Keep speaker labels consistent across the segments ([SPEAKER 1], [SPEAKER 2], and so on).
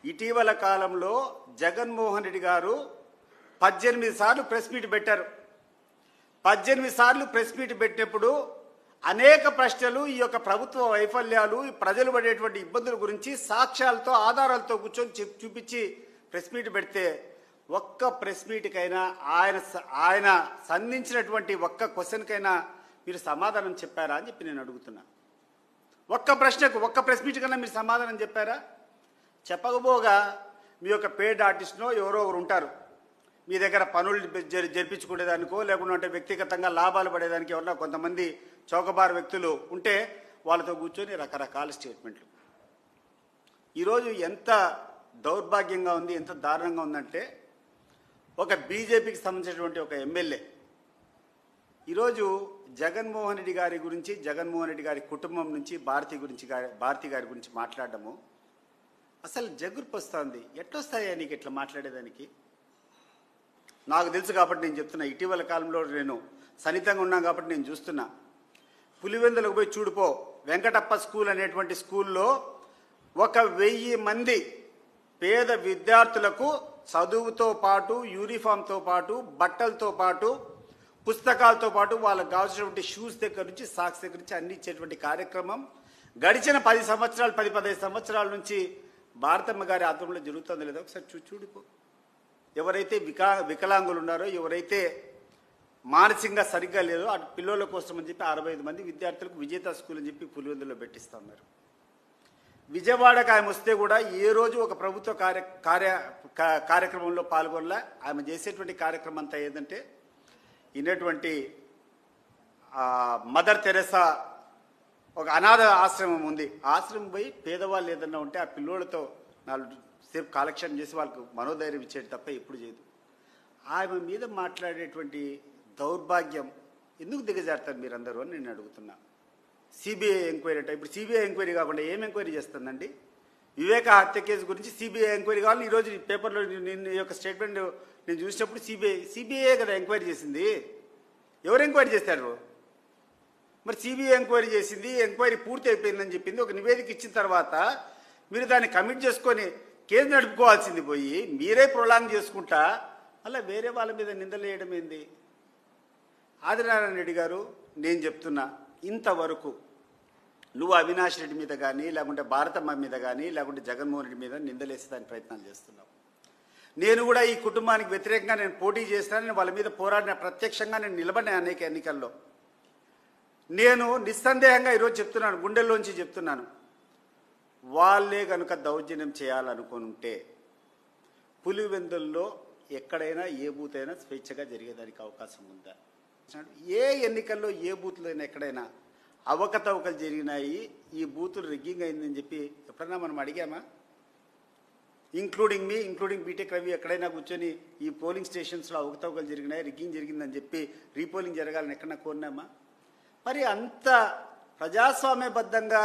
[SPEAKER 1] ఇటీవల కాలంలో జగన్మోహన్ రెడ్డి గారు 18 సార్లు ప్రెస్ మీట్ పెట్టారు. 18 సార్లు ప్రెస్ మీట్ పెట్టినప్పుడు అనేక ప్రశ్నలు, ఈ యొక్క ప్రభుత్వ వైఫల్యాలు, ప్రజలు పడేటువంటి ఇబ్బందుల గురించి సాక్ష్యాలతో ఆధారాలతో కూర్చొని చూపించి ప్రెస్ మీట్ పెడితే ఒక్క ప్రెస్ మీట్కైనా ఆయన సంధించినటువంటి ఒక్క క్వశ్చన్కైనా మీరు సమాధానం చెప్పారా అని చెప్పి నేను అడుగుతున్నా. ఒక్క ప్రశ్నకు ఒక్క ప్రెస్ మీట్ కన్నా మీరు సమాధానం చెప్పారా? చెప్పకపోగా మీ యొక్క పేడ్ ఆర్టిస్ట్నో ఎవరో ఒకరు ఉంటారు, మీ దగ్గర పనులు జరిపించుకునేదానికో లేకుంటే వ్యక్తిగతంగా లాభాలు పడేదానికి ఎవరన్నా కొంతమంది చౌకబారు వ్యక్తులు ఉంటే వాళ్ళతో కూర్చొని రకరకాల స్టేట్మెంట్లు. ఈరోజు ఎంత దౌర్భాగ్యంగా ఉంది, ఎంత దారుణంగా ఉందంటే ఒక బీజేపీకి సంబంధించినటువంటి ఒక ఎమ్మెల్యే ఈరోజు జగన్మోహన్ రెడ్డి గారి గురించి, జగన్మోహన్ రెడ్డి గారి కుటుంబం నుంచి భారతి గారి గురించి మాట్లాడడము అసలు జగుర్పు వస్తుంది. ఎట్లొస్తాయా నీకు ఇట్లా మాట్లాడేదానికి? నాకు తెలుసు కాబట్టి నేను చెప్తున్నా. ఇటీవల కాలంలో నేను సన్నిహితంగా ఉన్నాను కాబట్టి నేను చూస్తున్నా. పులివెందులకు పోయి చూడిపో, వెంకటప్ప స్కూల్ అనేటువంటి స్కూల్లో 1000 మంది పేద విద్యార్థులకు చదువుతో పాటు, యూనిఫామ్తో పాటు, బట్టలతో పాటు, పుస్తకాలతో పాటు వాళ్ళకు కావాల్సినటువంటి షూస్ దగ్గర నుంచి, సాక్స్ దగ్గర నుంచి అన్ని ఇచ్చేటువంటి కార్యక్రమం గడిచిన 10-15 సంవత్సరాల నుంచి భారతమ్మ గారి ఆధ్వర్యంలో జరుగుతుందో లేదో ఒకసారి చూడిపో. ఎవరైతే వికలాంగులు ఉన్నారో, ఎవరైతే మానసికంగా సరిగ్గా లేదో అటు పిల్లల కోసం అని చెప్పి 65 మంది విద్యార్థులకు విజేత స్కూల్ అని చెప్పి పులివెందులో పెట్టిస్తూ ఉన్నారు. విజయవాడకు ఆమె వస్తే కూడా ఏ రోజు ఒక ప్రభుత్వ కార్యక్రమంలో పాల్గొనలే. ఆమె చేసేటువంటి కార్యక్రమం అంతా ఏంటంటే ఇన్నటువంటి మదర్ తెరెసా ఒక అనాథ ఆశ్రమం ఉంది, ఆశ్రమం పోయి పేదవాళ్ళు ఏదన్నా ఉంటే ఆ పిల్లోళ్ళతో 4 సేపు కాలక్షేపం చేసి వాళ్ళకు మనోధైర్యం ఇచ్చేది తప్ప ఎప్పుడు చేయదు. ఆమె మీద మాట్లాడేటువంటి దౌర్భాగ్యం ఎందుకు దిగజారుతారు మీరందరూ అని నేను అడుగుతున్నా. సిబిఐ ఎంక్వైరీ అంటే ఇప్పుడు సిబిఐ ఎంక్వైరీ కాకుండా ఏం ఎంక్వైరీ చేస్తుందండి? వివేక హత్య కేసు గురించి సిబిఐ ఎంక్వైరీ కావాలని ఈరోజు పేపర్లో నేను యొక్క స్టేట్మెంట్ నేను చూసినప్పుడు సిబిఐ కదా ఎంక్వైరీ చేసింది. ఎవరు ఎంక్వైరీ చేస్తారు? మరి సిబిఐ ఎంక్వైరీ చేసింది, ఎంక్వైరీ పూర్తి అయిపోయిందని చెప్పింది, ఒక నివేదిక ఇచ్చిన తర్వాత మీరు దాన్ని కమిట్ చేసుకొని కేసు నడుపుకోవాల్సింది పోయి మీరే ప్రొలాంగ్ చేసుకుంటా అలా వేరే వాళ్ళ మీద నిందలు వేయడం ఏంది? ఆదినారాయణ రెడ్డి గారు, నేను చెప్తున్నా, ఇంతవరకు నువ్వు అవినాష్ రెడ్డి మీద కానీ, లేకుంటే భారతమ్మ మీద కానీ, లేకుంటే జగన్మోహన్ రెడ్డి మీద నిందలేసేదానికి ప్రయత్నాలు చేస్తున్నావు. నేను కూడా ఈ కుటుంబానికి వ్యతిరేకంగా నేను పోటీ చేస్తానని వాళ్ళ మీద పోరాడిన, ప్రత్యక్షంగా నేను నిలబడిన అనేక ఎన్నికల్లో. నేను నిస్సందేహంగా ఈరోజు చెప్తున్నాను, గుండెల్లోంచి చెప్తున్నాను, వాళ్ళే కనుక దౌర్జన్యం చేయాలనుకుంటే పులివెందుల్లో ఎక్కడైనా ఏ బూత్ అయినా స్వేచ్ఛగా జరిగేదానికి అవకాశం ఉందా? ఏ ఎన్నికల్లో ఏ బూత్లో అయినా ఎక్కడైనా అవకతవకలు జరిగినాయి, ఈ బూతులు రిగ్గింగ్ అయిందని చెప్పి ఎప్పుడైనా మనం అడిగామా? ఇంక్లూడింగ్ బీటెక్ రవి ఎక్కడైనా కూర్చొని ఈ పోలింగ్ స్టేషన్స్లో అవకతవకలు జరిగినాయి, రిగ్గింగ్ జరిగిందని చెప్పి రీపోలింగ్ జరగాలని ఎక్కడన్నా కోరినామా? మరి అంత ప్రజాస్వామ్యబద్ధంగా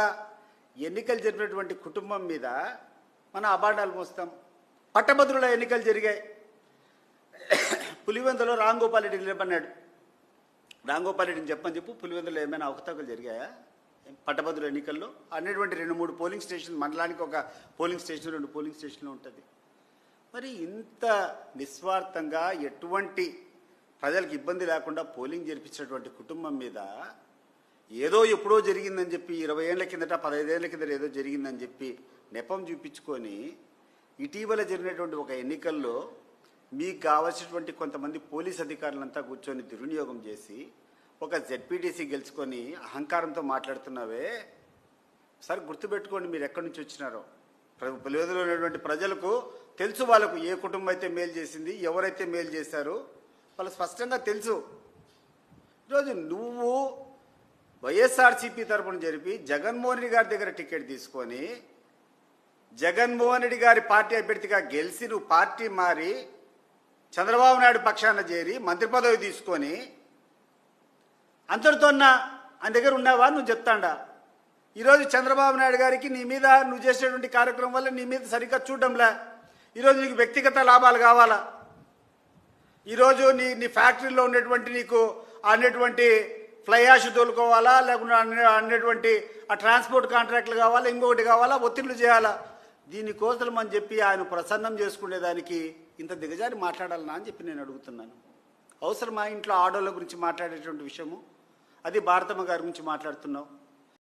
[SPEAKER 1] ఎన్నికలు జరిపినటువంటి కుటుంబం మీద మనం అబాండాలు మోస్తాం. పట్టభద్రుల ఎన్నికలు జరిగాయి. పులివెందులో రాంగోపాల్ రెడ్డి నిలబడినాడు. రాంగోపాల్ రెడ్డిని చెప్పని చెప్పు, పులివెందులో ఏమైనా అవకతవకలు జరిగాయా పట్టభద్రుల ఎన్నికల్లో? అనేటువంటి 2-3 పోలింగ్ స్టేషన్, మండలానికి ఒక పోలింగ్ స్టేషన్, 2 పోలింగ్ స్టేషన్లు ఉంటుంది. మరి ఇంత నిస్వార్థంగా ఎటువంటి ప్రజలకు ఇబ్బంది లేకుండా పోలింగ్ జరిపించినటువంటి కుటుంబం మీద ఏదో ఎప్పుడో జరిగిందని చెప్పి 20 ఏళ్ల కిందట 15 ఏళ్ల కిందట ఏదో జరిగిందని చెప్పి నెపం చూపించుకొని ఇటీవల జరిగినటువంటి ఒక ఎన్నికల్లో మీకు కావాల్సినటువంటి కొంతమంది పోలీస్ అధికారులంతా కూర్చొని దుర్వినియోగం చేసి ఒక జెడ్పీటీసీ గెలుచుకొని అహంకారంతో మాట్లాడుతున్నావే. సరే గుర్తుపెట్టుకోండి మీరు ఎక్కడి నుంచి వచ్చినారో. పులివెందులో ఉన్నటువంటి ప్రజలకు తెలుసు, వాళ్ళకు ఏ కుటుంబం అయితే మేలు చేసింది, ఎవరైతే మేలు చేశారో వాళ్ళు స్పష్టంగా తెలుసు. ఈరోజు నువ్వు వైఎస్ఆర్సీపీ తరఫున జరిపి జగన్మోహన్ రెడ్డి గారి దగ్గర టికెట్ తీసుకొని జగన్మోహన్ రెడ్డి గారి పార్టీ అభ్యర్థిగా గెలిచి నువ్వు పార్టీ మారి చంద్రబాబు నాయుడు పక్షాన చేరి మంత్రి పదవి తీసుకొని అంతటితోన్నా ఆయన దగ్గర ఉన్నావా? నువ్వు చెప్తాండా? ఈరోజు చంద్రబాబు నాయుడు గారికి నీ మీద నువ్వు చేసేటువంటి కార్యక్రమం వల్ల నీ మీద సరిగ్గా చూడడంలే. ఈరోజు నీకు వ్యక్తిగత లాభాలు కావాలా? ఈరోజు నీ ఫ్యాక్టరీలో ఉన్నటువంటి నీకు అనేటువంటి ఫ్లై యాష్ తోలుకోవాలా, లేకుంటే అనేటువంటి ఆ ట్రాన్స్పోర్ట్ కాంట్రాక్ట్లు కావాలా, ఇంకొకటి కావాలా, ఒత్తిళ్లు చేయాలా? దీనికోసం అని చెప్పి ఆయన ప్రసన్నం చేసుకునేదానికి ఇంత దిగజారి మాట్లాడాలనా అని చెప్పి నేను అడుగుతున్నాను. అవసరమా ఇంట్లో ఆడోళ్ళ గురించి మాట్లాడేటువంటి విషయము? అది భారతమ్మ గారి గురించి మాట్లాడుతున్నావు.